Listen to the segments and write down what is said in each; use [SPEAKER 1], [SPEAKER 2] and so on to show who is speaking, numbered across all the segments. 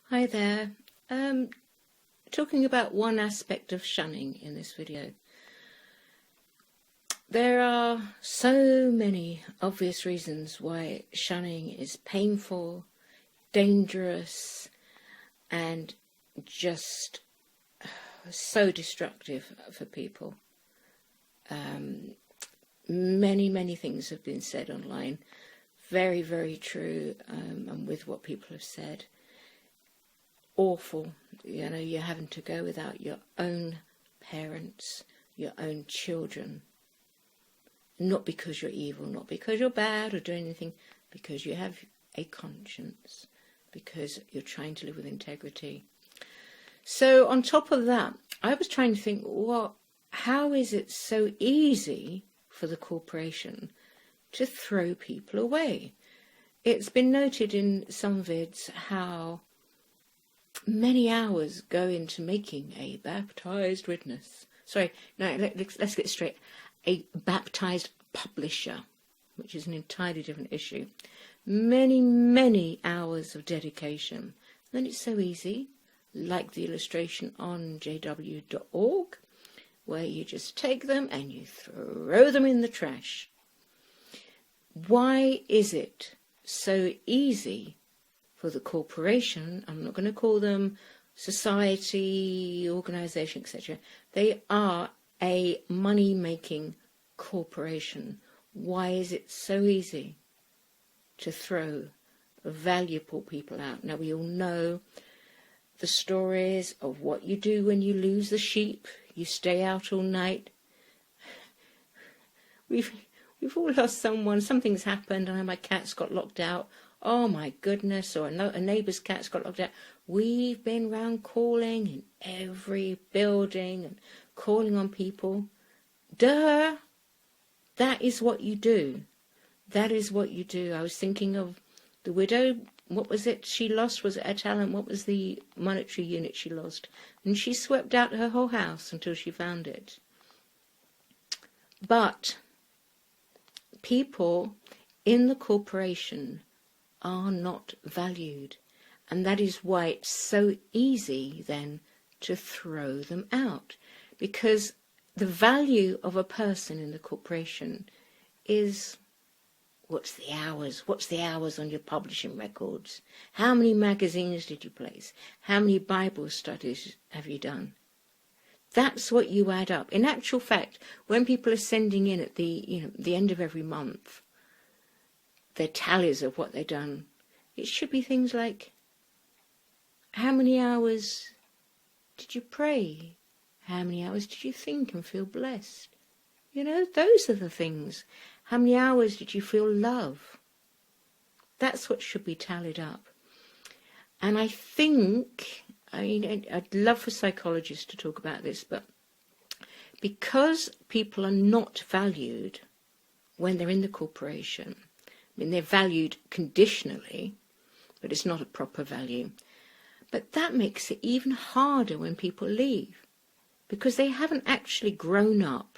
[SPEAKER 1] Hi there. Talking about one aspect of shunning in this video. There are so many obvious reasons why shunning is painful, dangerous, and just so destructive for people. Many things have been said online, very, very true, and with what people have said. Awful, you're having to go without your own parents, your own children. Not because you're evil, not because you're bad or doing anything, because you have a conscience, because you're trying to live with integrity. So on top of that, I was trying to think, how is it so easy for the corporation to throw people away? It's been noted in some vids how many hours go into making a baptized witness. Sorry, no, let's get straight. A baptized publisher, which is an entirely different issue. Many hours of dedication. Then it's so easy, like the illustration on jw.org, where you just take them and you throw them in the trash. Why is it so easy for the corporation? I'm not going to call them society, organisation, etc. They are a money-making corporation. Why is it so easy to throw valuable people out? Now, we all know the stories of what you do when you lose the sheep. You stay out all night. We've all lost someone. Something's happened. I know my cat's got locked out. Oh my goodness, or a neighbour's cat's got locked out. We've been round calling in every building and calling on people. Duh! That is what you do. That is what you do. I was thinking of the widow. What was it she lost? Was it her talent? What was the monetary unit she lost? And she swept out her whole house until she found it. But people in the corporation are not valued, and that is why it's so easy then to throw them out, because the value of a person in the corporation is what's the hours on your publishing records, how many magazines did you place, how many Bible studies have you done. That's what you add up. In actual fact, when people are sending in at the end of every month their tallies of what they've done, it should be things like, how many hours did you pray? How many hours did you think and feel blessed? Those are the things. How many hours did you feel love? That's what should be tallied up. And I think, I'd love for psychologists to talk about this, but because people are not valued when they're in the corporation, they're valued conditionally, but it's not a proper value. But that makes it even harder when people leave, because they haven't actually grown up,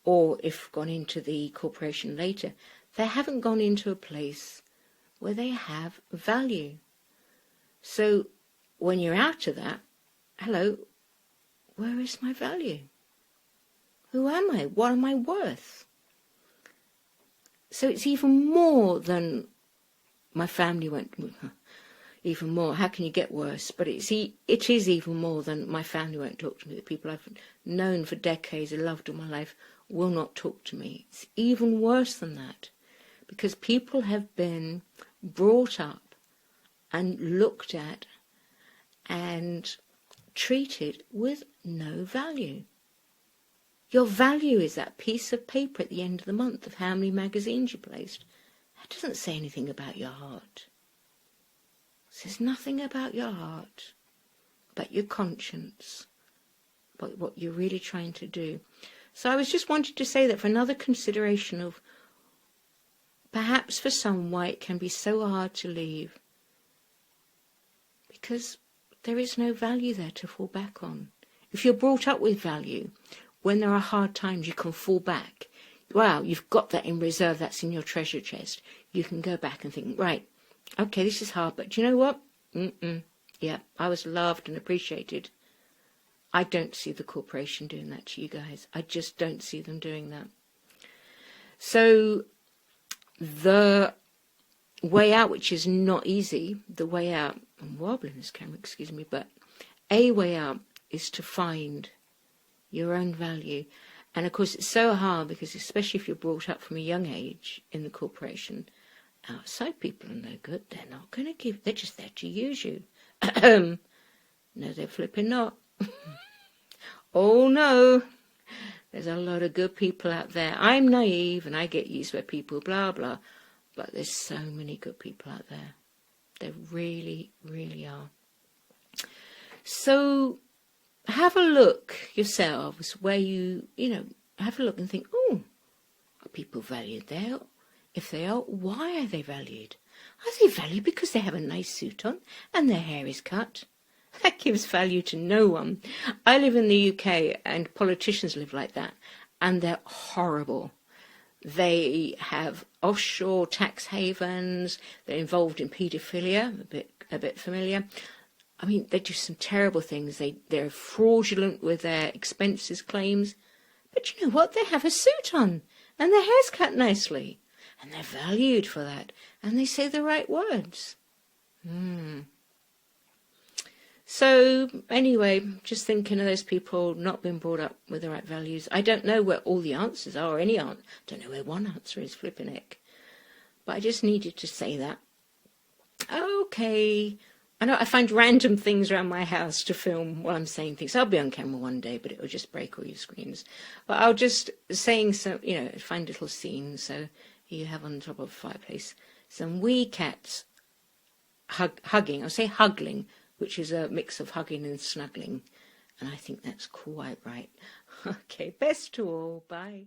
[SPEAKER 1] or if gone into the corporation later, they haven't gone into a place where they have value. So when you're out of that, hello, where is my value? Who am I? What am I worth? So it's even more than my family went, even more. How can you get worse? But it is even more than my family won't talk to me. The people I've known for decades and loved all my life will not talk to me. It's even worse than that, because people have been brought up and looked at and treated with no value. Your value is that piece of paper at the end of the month of how many magazines you placed. That doesn't say anything about your heart. It says nothing about your heart, about your conscience, about what you're really trying to do. So I was just wanting to say that for another consideration of perhaps for some why it can be so hard to leave, because there is no value there to fall back on. If you're brought up with value, when there are hard times, you can fall back. Wow, you've got that in reserve, that's in your treasure chest. You can go back and think, right, okay, this is hard, but do you know what? Yeah, I was loved and appreciated. I don't see the corporation doing that to you guys. I just don't see them doing that. So the way out, which is not easy, the way out, I'm wobbling this camera, excuse me, but a way out is to find your own value. And of course it's so hard because especially if you're brought up from a young age in the corporation, outside people are no good. They're not going to give, they're just there to use you. No, they're flipping not. Oh no, there's a lot of good people out there. I'm naive and I get used by people, blah, blah. But there's so many good people out there. There really, really are. So have a look yourselves where you have a look and think, oh, are people valued there? If they are, why are they valued? Are they valued because they have a nice suit on and their hair is cut? That gives value to no one. I live in the UK and politicians live like that, and they're horrible. They have offshore tax havens. They're involved in paedophilia, a bit familiar. I mean, they do some terrible things. They're fraudulent with their expenses claims. But you know what? They have a suit on and their hair's cut nicely. And they're valued for that. And they say the right words. So anyway, just thinking of those people not being brought up with the right values. I don't know where all the answers are, or any answer. Don't know where one answer is, flipping heck. But I just needed to say that. Okay. I know I find random things around my house to film while I'm saying things. I'll be on camera one day, but it will just break all your screens. But I'll just saying some, find little scenes. So here you have on top of a fireplace some wee cats hugging. I'll say huggling, which is a mix of hugging and snuggling. And I think that's quite right. Okay, best to all. Bye.